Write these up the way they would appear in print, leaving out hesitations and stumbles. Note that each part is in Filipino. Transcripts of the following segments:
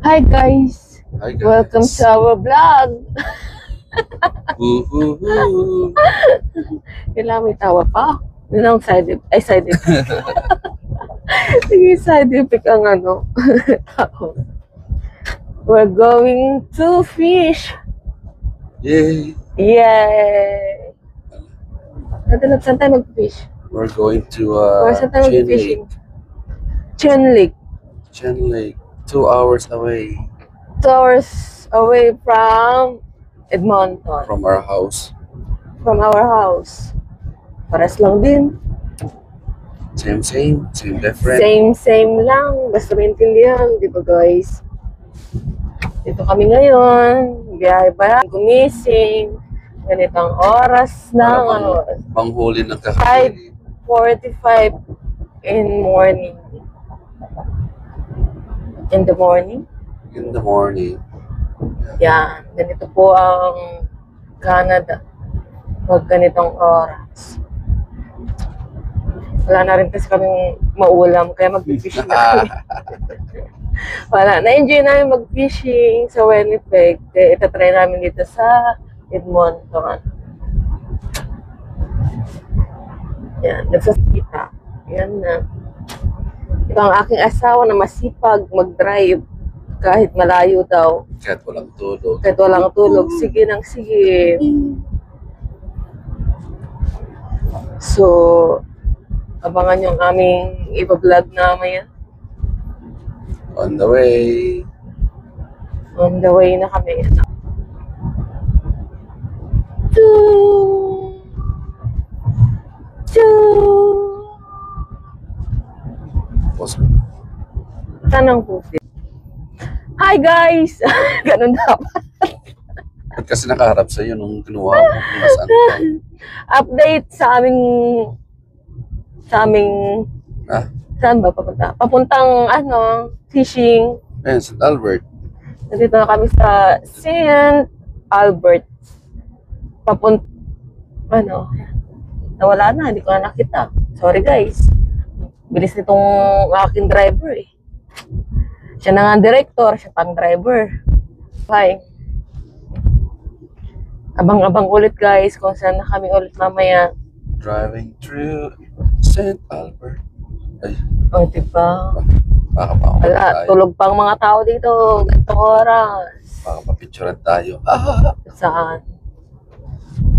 Hi guys! Hi guys. Welcome to our vlog! Kailangan may tawa pa. Yun ang side effect. Sige, side effect ang ano. We're going to fish! Yay! Yay! Saan tayo mag-fish? We're going to Saan tayo Chen mag-fishing? Lake. Chen Lake. Chen Lake. 2 hours away 2 hours away from Edmonton. from our house. From our house. Pares lang din. Same different. Same lang. Basta maintindihan, di ba guys? Dito kami ngayon. Biyahe pa lang. Gumising. Ganitong oras na. Panghuli ng kakapili. 5:45 in morning. In the morning? In the morning. Yan. Ganito po ang Canada. Pag ganitong oras. Wala na rin kasi kaming maulam, kaya mag-fish na kami. Wala. Na-enjoy namin mag-fishing sa Winnipeg. Kaya itatry namin dito sa Edmonton. Yan. Nagsasakita. Yan na. Ito ang aking asawa na masipag mag-drive kahit malayo daw. Kahit walang tulog. Kahit walang tulog. Sige nang sige. So, abangan yung aming iba-vlog na maya. On the way. On the way na kami. Tanang puti. Hi guys! Ganun dapat. Ba't kasi nakaharap sa'yo nung kinuha mo kung nasaan ka? Update sa aming saan ba papunta? Papuntang fishing. Ayan, St. Albert. Nandito na kami sa St. Albert. Nawala na, hindi ko na nakita. Sorry guys. Bilis nitong aking driver eh. Siya na nga ang director, siya pang driver. Bye. Abang-abang ulit guys kung saan na kami ulit mamaya. Driving through St. Albert. Ay. O, diba? Baka pa ako Wala, tulog pang mga tao dito. Ganitong oras. Baka mapicturean tayo. Saan?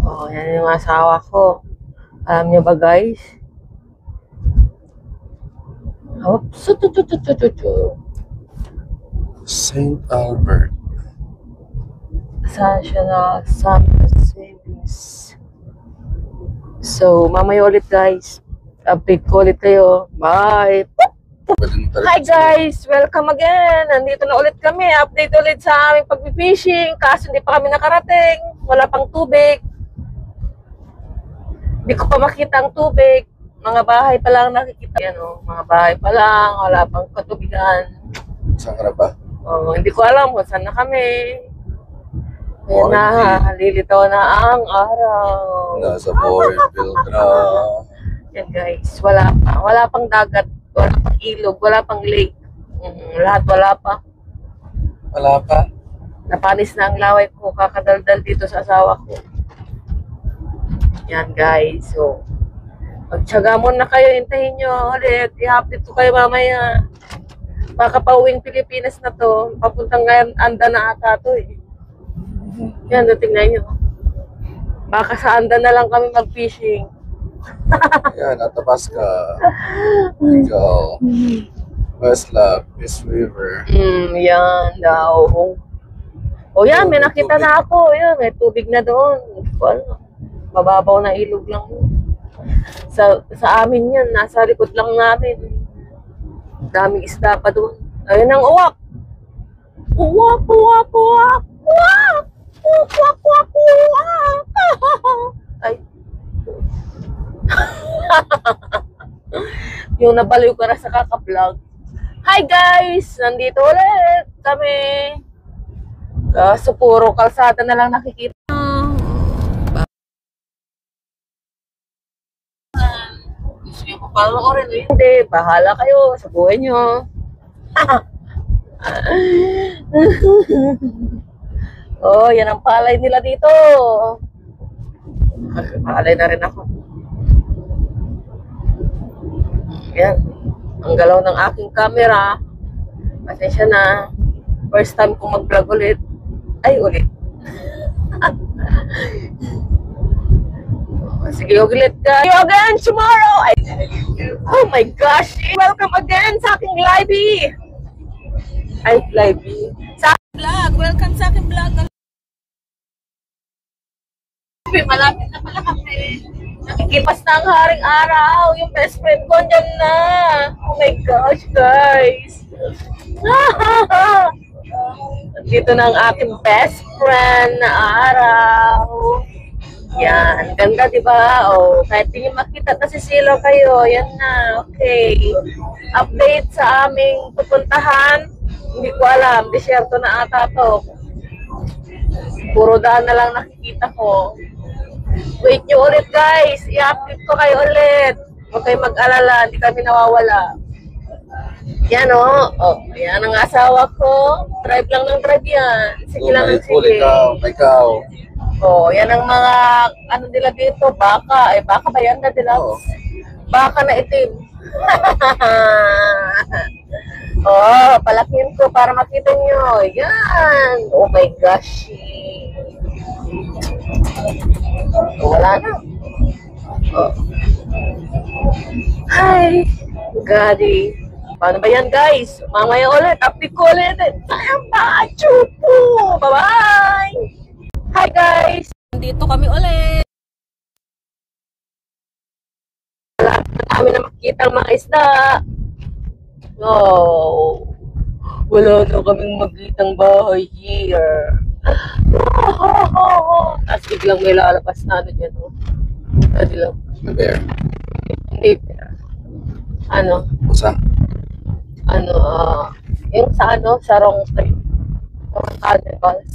O, yan yung asawa ko. Alam niyo ba guys? Oops. St. Albert. Saan siya na? Summer Savings. So, mamaya ulit guys. Update ko ulit kayo. Bye! Hi guys! Welcome again! Nandito na ulit kami. Update ulit sa aming pag-fishing. Kaso hindi pa kami nakarating. Wala pang tubig. Hindi ko pa makita ang tubig. Mga bahay pa lang nakikita. Yan o. Mga bahay pa lang. Wala pang katubigan. Saan ka na ba? Hindi ko alam kung saan na kami. Ayan na, lilitaw na ang araw. Nasa Borenville ka na. Yan guys, wala pang dagat, wala pang ilog, wala pang lake. Lahat wala pa. Wala pa. Napanis na ang laway ko, kakadaldal dito sa asawa ko. Yan guys, so magtiyaga muna kayo, hintayin nyo ulit. I-update ko kayo mamaya. Baka pauwing Pilipinas na to. Papuntang ngayon, anda na ata to eh. Yan, tingnan nyo. Baka sa anda na lang kami mag-fishing. Yan, Athabasca. Ikaw. Westlock, Peace River. Yan daw. O yan, may nakita na ako. Yan, may tubig na doon. Mababaw na ilog lang. Sa amin yan, nasa likod lang namin. Daming isda pa doon. Ayun ang uwak. Uwak, uwak, uwak. Uwak! Uwak, uwak, uwak. Ay. Yung nabaliw ka na sa kaka-vlog. Hi guys! Nandito ulit kami. Kaso puro kalsada na lang nakikita. Gusto nyo pa panoorin? Hindi, bahala kayo sa buhay nyo. Oh, yan ang palay nila dito. Palay na rin ako. Yan. Ang galaw ng aking camera. Pasensya na. First time kong mag-vlog ulit. Ay, ulit. Sige, ulit ka. See you again tomorrow. Oh my gosh. Welcome again sa aking live. Ay, live. Sa aking vlog. Welcome sa aking vlog. Malapit na pala kami. Nakikipas na ang haring araw. Yung best friend ko dyan na. Oh my gosh, guys. Dito na ang aking best friend na araw. Yan. Ganda, diba? Oh, kahit di nyo makita, nasisilaw kayo. Yan na. Okay. Update sa aming pupuntahan. Hindi ko alam. Disyerto na ata to. Puro daan na lang nakikita ko. Wait nyo ulit, guys. I-update ko kayo ulit. Huwag kayo mag-alala. Hindi kami nawawala. Yan, oh. Oh, yan ang asawa ko. Drive lang ng drive yan. Sige lang ng sige. Ikaw. Oh, yan ang mga, ano nila dito, baka. Eh, baka ba yan na nila? Oo. Baka na itim. Oh, palakin ko para makita nyo. Yan. Oh my gosh. Wala na. Oh. Hi. Gadi. Paano ba yan, guys? Mamaya ulit. Update ko ulit. Chupo. Bye-bye. Hi, guys. Dito kami ulit. Wala na namin na makikita ang mga isda. Oh. Wala na kaming magkitang bahay here. Tapos biglang may lalabas na ano dyan. Pwede lang. Na bear. Hindi. Ano? Pusa. Ano, yung sa ano, sa wrong street. Mga carnivals.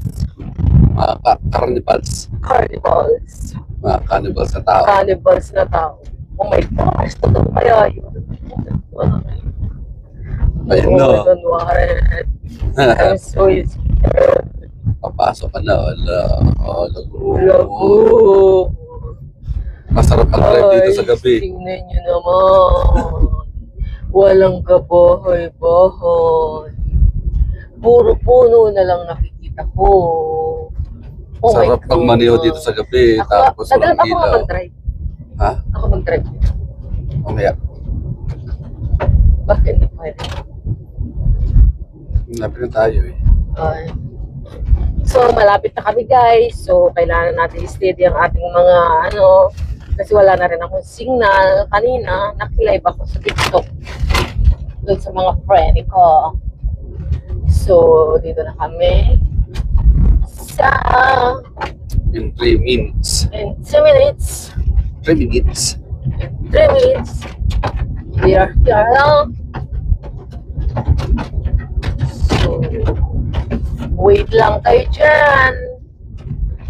Mga carnivals. Carnivals. Mga carnivals na tao. Carnivals na tao. Oh my gosh, totoo kaya yun. Ayun Oh no. my God, Warren. I'm so scared. Papasok ka na. Wala. Oh, lago. Lago. Masarap ang drive dito sa gabi. Tingnan nyo naman. Walang kabahay-bahay. Puro puno na lang nakikita ko. Oh my Sarap pang God. maniho dito sa gabi. Tapos walang ako ilaw. mag-drive. Ha? Ako mag-drive. Mamaya. Bakit hindi pwede? Lapit na tayo eh. Ay. So, malapit na kami, guys. So, kailangan natin i-steady ang ating mga ano. Kasi wala na rin akong signal. Kanina, nakilive ako sa TikTok. Doon sa mga friend ko. So, dito na kami. Sa In 3 minutes. in 2 minutes. 3 minutes. 3 minutes. We are here now. So, wait lang kayo dyan.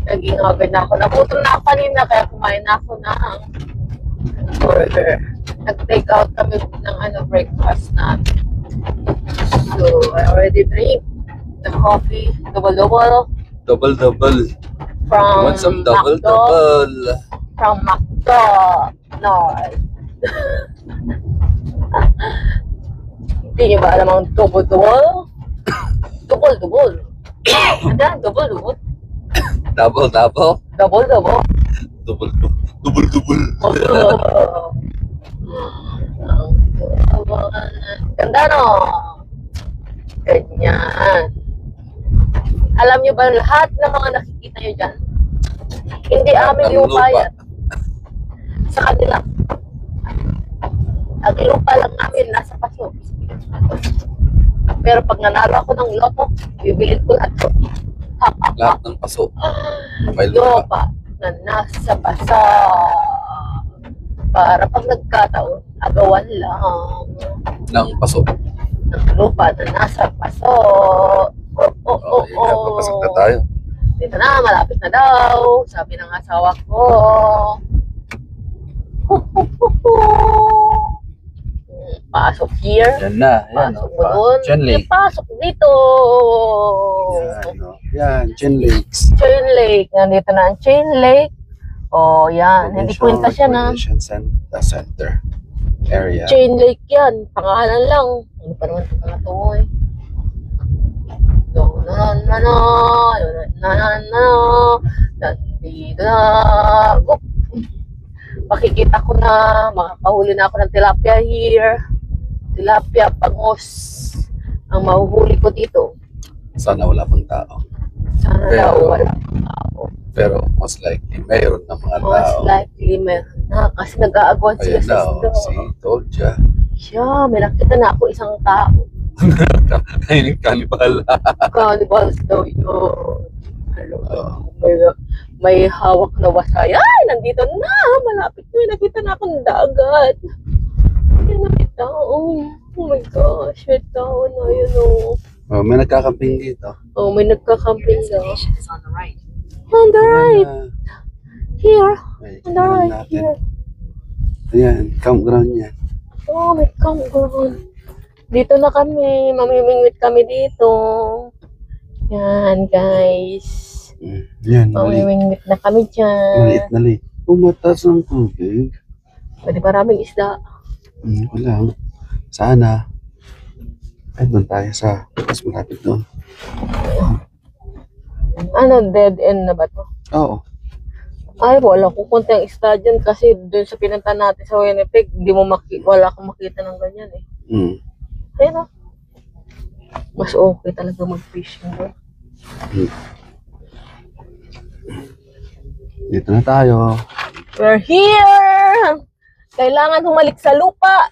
Naging agad na ako. Nagutom na ako kanina, kaya kumain na ako ng burger. Nag-take out kami ng breakfast natin. So, I already drink the coffee, double-double, Double. from Want some double. From McDonald's. Hindi niyo ba alam ang double-double? Double-double. Ano? Double-double? Double. Double-double? Double. Ganda, no? Ganyan. Alam niyo ba lahat ng mga nakikita niyo dyan? Hindi amin Ang yung lupa. bayan. Sa kanila. Ang lupa lang namin nasa paso. Pero pag nanalo ako ng loto, bibilin ko lahat. Lahat ng paso. May lupa. Lupa na nasa paso. Para pag nagkataon, agawan lang Ng paso. ng lupa na nasa paso. Papasok na tayo. Dito na, malapit na daw. Sabi ng asawa ko. pasok here. Yan na. Yan. Pasok mo doon. Chain Lake. Pasok dito. Yan. Yan. Chain Lakes. Chain Lake. Nandito na ang Chain Lake. Oh, yan. Hindi kwenta siya na. Center area. Chain Lake yan. Pangalan lang. Ano pa naman ito mga to eh. Nandito na. Makikita ko na. Makakahuli na ako ng tilapia here. Tilapia, pangos. Ang mahuhuli ko dito. Sana wala pang tao. Sana Pero- daw wala tao. Pero most likely, mayroon na mga Most tao. likely meron na. Kasi nag-aagwan sila Ayan sa na, isda. si Tolja. Yeah, may nakita na ako isang tao. Ayun yung kanibal. Cannibals daw yun. Ano, Oo. may hawak na wasay. Ay, nandito na. Malapit na. Nakita na akong dagat. Ay, nakita. Oh my gosh. May tao na yun. Oh, may nagkakamping dito. Oh, may nagkakamping daw. Is on the right. On the right. Here. Wait, On the right. natin. Here. Ayan, campground niya. Oh, may campground. Dito na kami. Mamimingwit kami dito. Yan, guys. Yan, maliit, Mamimingwit na kami dyan. maliit na lake. Mataas ng tubig. Pwede maraming isda. Wala. Sana. Ay, doon tayo sa mas malapit doon. Ano, dead end na ba to? Oo. Ay, wala ko konti ang isda dyan kasi doon sa pinunta natin sa Winnipeg, wala akong makita ng ganyan eh. Ayun o. Mas okay talaga mag-fishing doon. Dito na tayo. We're here! Kailangan humalik sa lupa.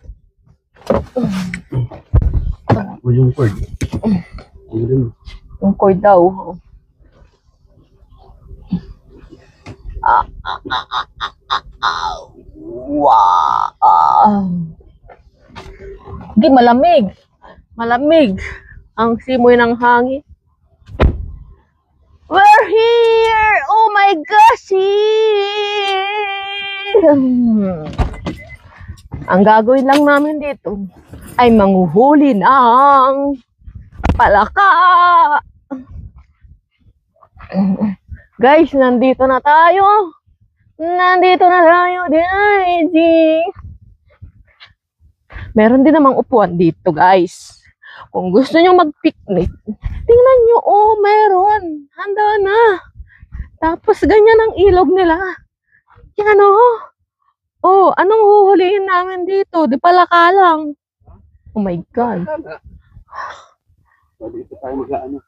O yung cord. Ayun. Yung cord daw. Wow! Hindi, malamig. Malamig. Ang simoy ng hangin. We're here! Oh my gosh! Ang gagawin lang namin dito ay manghuhuli ng palaka. Guys, nandito na tayo. Nandito na tayo, guys. Meron din namang upuan dito, guys. Kung gusto nyo mag-picnic, tingnan nyo, oh, meron. Handa na. Tapos, ganyan ang ilog nila. Yan, oh. Oh, anong huhulihin namin dito? Di pala ka lang. Oh my God. So, dito tayo mag-ano.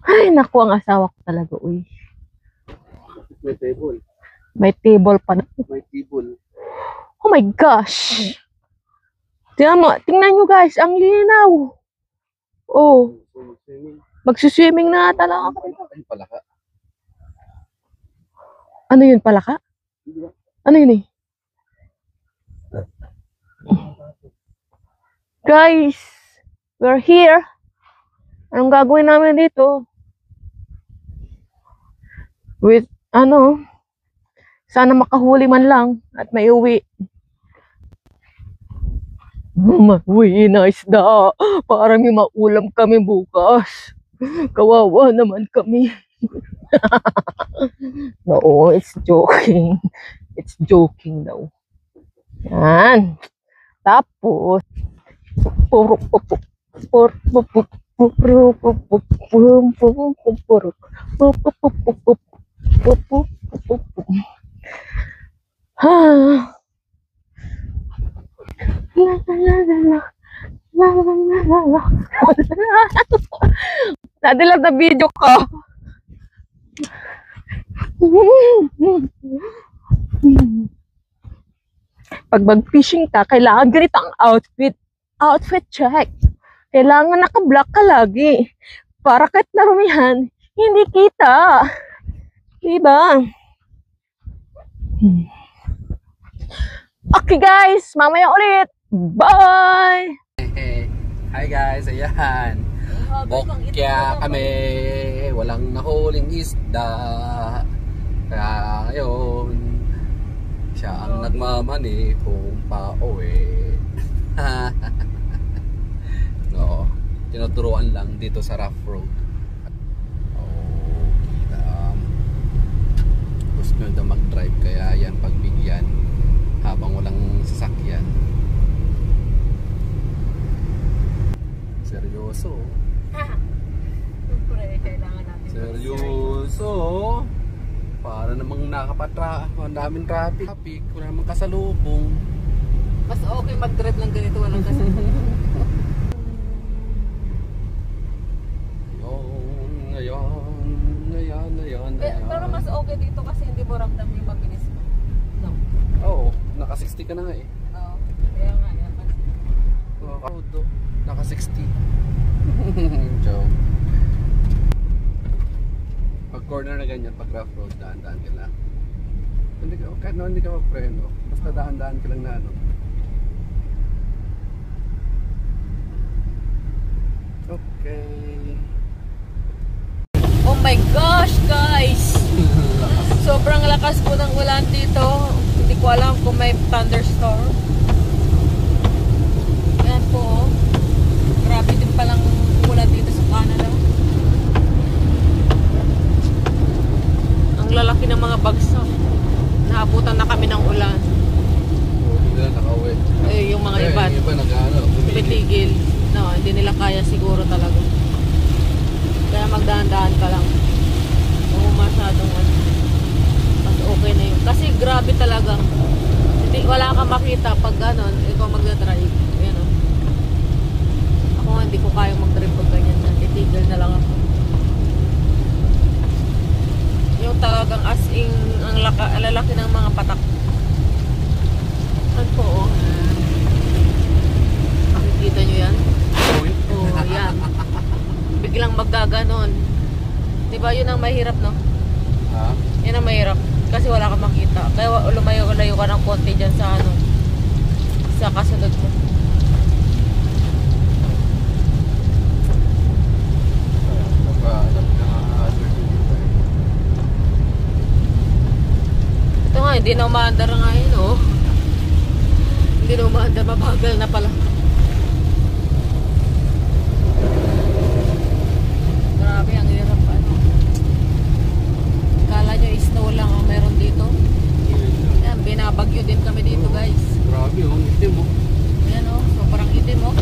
Ay, naku, ang asawa ko talaga, uy. May table. May table pa na. May table. Oh my gosh. Tingnan nyo guys, ang linaw. Oh, magsuswimming na talaga ako dito. Ay, palaka. Ano yun, palaka? Ano yun eh? Guys, we're here. Anong gagawin namin dito? With, sana makahuli man lang at may uwi. Uwi na isda. Parang may maulam kami bukas. Kawawa naman kami. No, it's joking. It's joking daw. Yan. Tapos, nadilag na video ko. Pag mag-fishing ka, kailangan ganito ang outfit. Outfit check. Kailangan naka-black ka lagi. Para kahit narumihan, hindi kita. Diba? Okay guys, mamaya ulit. Bye! Hi guys, ayan. Bokya kami. Walang nahuling isda. Kaya ngayon, siya ang nagmamani kung pauwi. tinuturuan lang dito sa rough road. Gusto nyo daw mag-drive, kaya yan pagbigyan habang walang sasakyan. Seryoso. Siyempre, kailangan natin. Seryoso. Para namang daming traffic, wala namang kasalubong. Mas okay mag-drive ng ganito, walang kasama. Ngayon. Pero mas okay dito kasi hindi mo ramdam yung mabilis mo. No? Oo, naka 60 ka na nga eh. Oo. Kaya nga, yan. Naka 60. Joke. Pag corner na ganyan, pag rough road, daan-daan ka lang. Kahit na hindi ka magpreno, basta daan-daan ka lang na ano. Okay. Oh my gosh, guys! Sobrang lakas po ng ulan dito. Hindi ko alam kung may thunderstorm. Ayan po, oh. Grabe din palang ulan dito sa Canada. Ang lalaki ng mga bagsak. Naabutan na kami ng ulan. Hindi na nakauwi. Eh, yung mga iba. Yung iba nag-ano, Tumitigil. No, hindi nila kaya siguro talaga. Kaya magdaan-daan ka lang. Kung masyadong mas okay na yun. Kasi grabe talaga. Hindi, wala kang makita pag ganon, ikaw magdadrive. Ayan o. Ako nga, hindi ko kaya mag-drive pag ganyan. Titigil na lang ako. Yung talagang as in, ang lalaki ng mga patak. Ano po o? Makikita nyo yan? Oo, yan. Biglang magaganon. Diba yun ang mahirap, no? Ha? Yan ang mahirap. Kasi wala kang makita. Kaya lumayo-layo ka ng konti dyan sa ano. Sa kasunod mo. Ito nga, hindi na umaandar nga yun, oh. Hindi na umaandar. Mabagal na pala. Grabe, ang hirap ano. Kala nyo snow lang ang meron dito. Yan, binabagyo din kami dito, guys. Grabe, oh, itim mo. Yan oh, sobrang itim oh.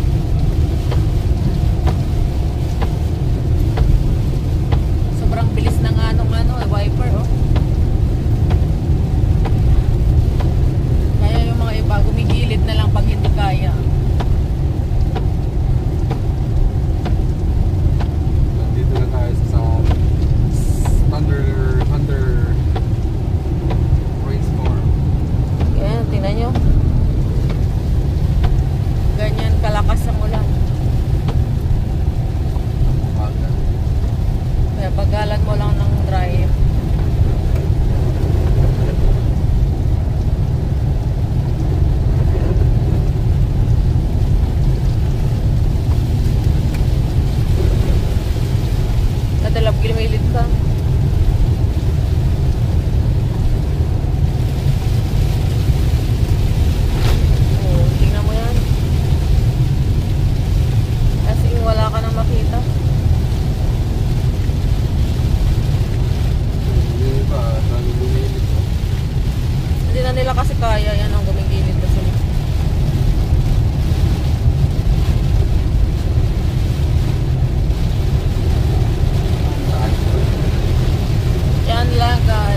Sobrang bilis ng wiper oh. Kaya yung mga iba gumigilid na lang pag hindi kaya. Nandito na tayo sa thunder rainstorm. Yan, tingnan nyo. Ganyan kalakas ang ulan. Kaya pagalan mo lang ng drive. Nadalap gilmilid ka. Oo, tingnan mo yan. Kasi wala ka nang makita. Hindi pa, sabi bumilit. Hindi na nila kasi kaya yan ang gumigilid na sila. Yan lang guys.